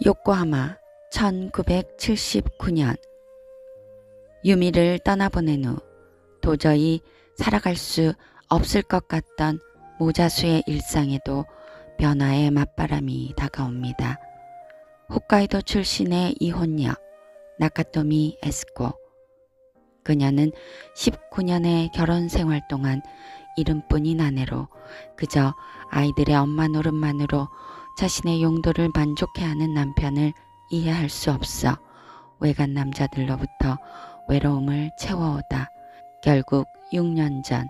요코하마 1979년. 유미를 떠나보낸 후 도저히 살아갈 수 없을 것 같던 모자수의 일상에도 변화의 맞바람이 다가옵니다. 홋카이도 출신의 이혼녀 나카토미 에스코. 그녀는 19년의 결혼 생활 동안 이름뿐인 아내로 그저 아이들의 엄마 노릇만으로 자신의 용도를 만족해하는 남편을 이해할 수 없어 외간 남자들로부터 외로움을 채워오다 결국 6년 전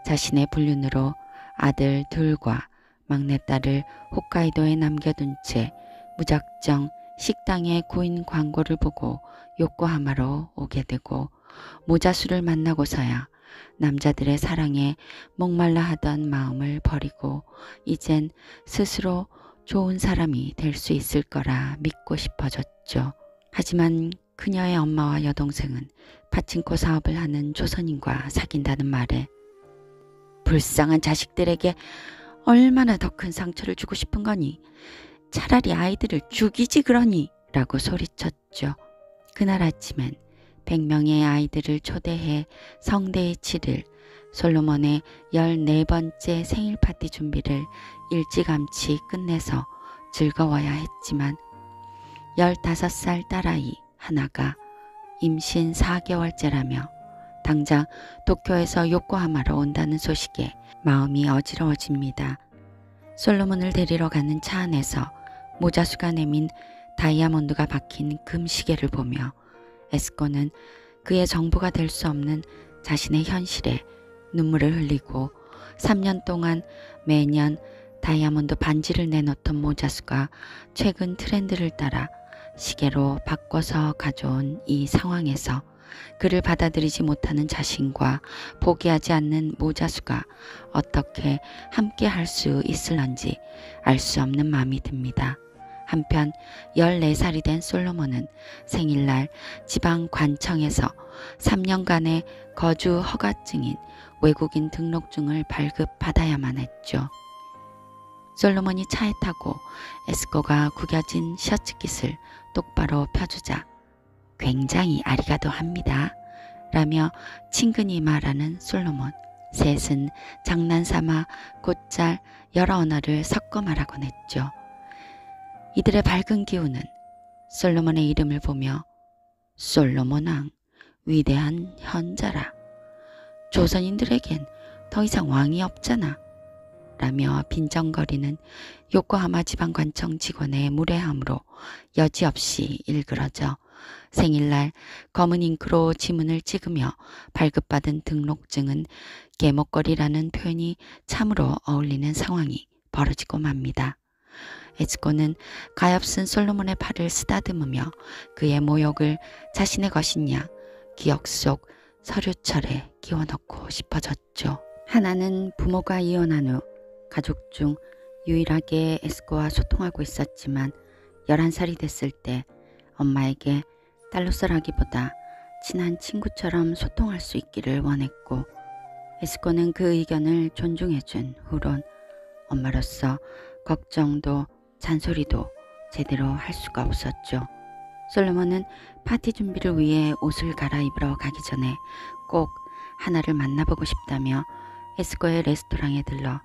자신의 불륜으로 아들 둘과 막내딸을 홋카이도에 남겨둔 채 무작정 식당의 구인 광고를 보고 요코하마로 오게 되고 모자수를 만나고서야 남자들의 사랑에 목말라 하던 마음을 버리고 이젠 스스로 좋은 사람이 될 수 있을 거라 믿고 싶어졌죠. 하지만 그녀의 엄마와 여동생은 파친코 사업을 하는 조선인과 사귄다는 말에 불쌍한 자식들에게 얼마나 더 큰 상처를 주고 싶은 거니? 차라리 아이들을 죽이지 그러니? 라고 소리쳤죠. 그날 아침엔 100명의 아이들을 초대해 성대에 치를 솔로몬의 14번째 생일 파티 준비를 일찌감치 끝내서 즐거워야 했지만 15살 딸아이 하나가 임신 4개월째라며 당장 도쿄에서 요코하마로 온다는 소식에 마음이 어지러워집니다. 솔로몬을 데리러 가는 차 안에서 모자수가 내민 다이아몬드가 박힌 금시계를 보며 에스코는 그의 정부가 될 수 없는 자신의 현실에 눈물을 흘리고 3년 동안 매년 다이아몬드 반지를 내놓던 모자수가 최근 트렌드를 따라 시계로 바꿔서 가져온 이 상황에서 그를 받아들이지 못하는 자신과 포기하지 않는 모자수가 어떻게 함께 할 수 있을런지 알 수 없는 마음이 듭니다. 한편 14살이 된 솔로몬은 생일날 지방 관청에서 3년간의 거주 허가증인 외국인 등록증을 발급받아야만 했죠. 솔로몬이 차에 타고 에스코가 구겨진 셔츠깃을 똑바로 펴주자 굉장히 아리가도합니다 라며 친근히 말하는 솔로몬. 셋은 장난삼아 곧잘 여러 언어를 섞어 말하곤 했죠. 이들의 밝은 기운은 솔로몬의 이름을 보며 솔로몬 왕, 위대한 현자라. 조선인들에겐 더 이상 왕이 없잖아. 라며 빈정거리는 요코하마 지방관청 직원의 무례함으로 여지없이 일그러져 생일날 검은 잉크로 지문을 찍으며 발급받은 등록증은 개목걸이라는 표현이 참으로 어울리는 상황이 벌어지고 맙니다. 에스코는 가엾은 솔로몬의 팔을 쓰다듬으며 그의 모욕을 자신의 것이냐 기억 속 서류철에 끼워넣고 싶어졌죠. 하나는 부모가 이혼한 후 가족 중 유일하게 에스코와 소통하고 있었지만 11살이 됐을 때 엄마에게 딸로서라기보다 친한 친구처럼 소통할 수 있기를 원했고 에스코는 그 의견을 존중해준 후론 엄마로서 걱정도 잔소리도 제대로 할 수가 없었죠. 솔로몬은 파티 준비를 위해 옷을 갈아입으러 가기 전에 꼭 하나를 만나보고 싶다며 에스코의 레스토랑에 들러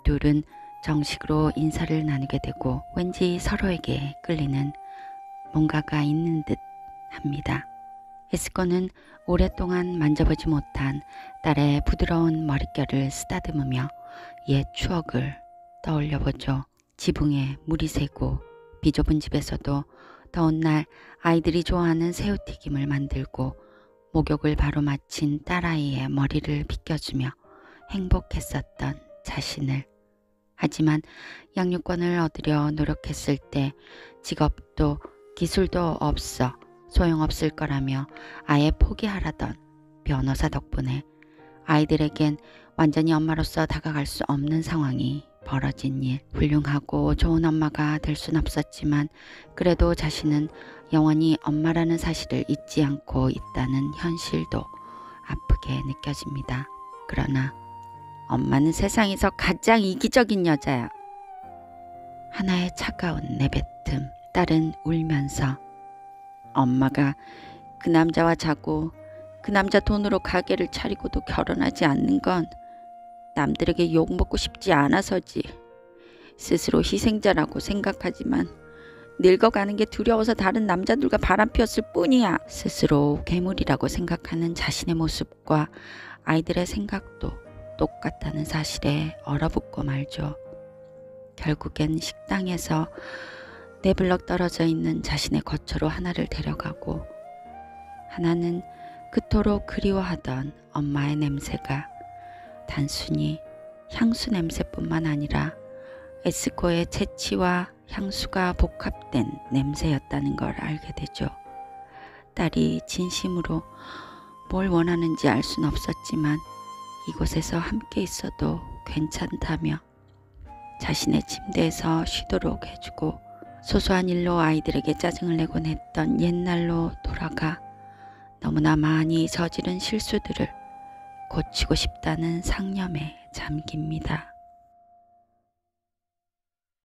둘은 정식으로 인사를 나누게 되고 왠지 서로에게 끌리는 뭔가가 있는 듯 합니다. 에스코는 오랫동안 만져보지 못한 딸의 부드러운 머릿결을 쓰다듬으며 옛 추억을 떠올려보죠. 지붕에 물이 새고 비좁은 집에서도 더운 날 아이들이 좋아하는 새우튀김을 만들고 목욕을 바로 마친 딸아이의 머리를 빗겨주며 행복했었던 자신을. 하지만 양육권을 얻으려 노력했을 때 직업도 기술도 없어 소용없을 거라며 아예 포기하라던 변호사 덕분에 아이들에겐 완전히 엄마로서 다가갈 수 없는 상황이 벌어진 일. 훌륭하고 좋은 엄마가 될 순 없었지만 그래도 자신은 영원히 엄마라는 사실을 잊지 않고 있다는 현실도 아프게 느껴집니다. 그러나 엄마는 세상에서 가장 이기적인 여자야. 하나의 차가운 내뱉음. 딸은 울면서 엄마가 그 남자와 자고 그 남자 돈으로 가게를 차리고도 결혼하지 않는 건 남들에게 욕먹고 싶지 않아서지. 스스로 희생자라고 생각하지만 늙어가는 게 두려워서 다른 남자들과 바람 피웠을 뿐이야. 스스로 괴물이라고 생각하는 자신의 모습과 아이들의 생각도 똑같다는 사실에 얼어붙고 말죠. 결국엔 식당에서 4블럭 떨어져 있는 자신의 거처로 하나를 데려가고 하나는 그토록 그리워하던 엄마의 냄새가 단순히 향수 냄새뿐만 아니라 에스코의 채취와 향수가 복합된 냄새였다는 걸 알게 되죠. 딸이 진심으로 뭘 원하는지 알 순 없었지만 이곳에서 함께 있어도 괜찮다며 자신의 침대에서 쉬도록 해주고 소소한 일로 아이들에게 짜증을 내곤 했던 옛날로 돌아가 너무나 많이 저지른 실수들을 고치고 싶다는 상념에 잠깁니다.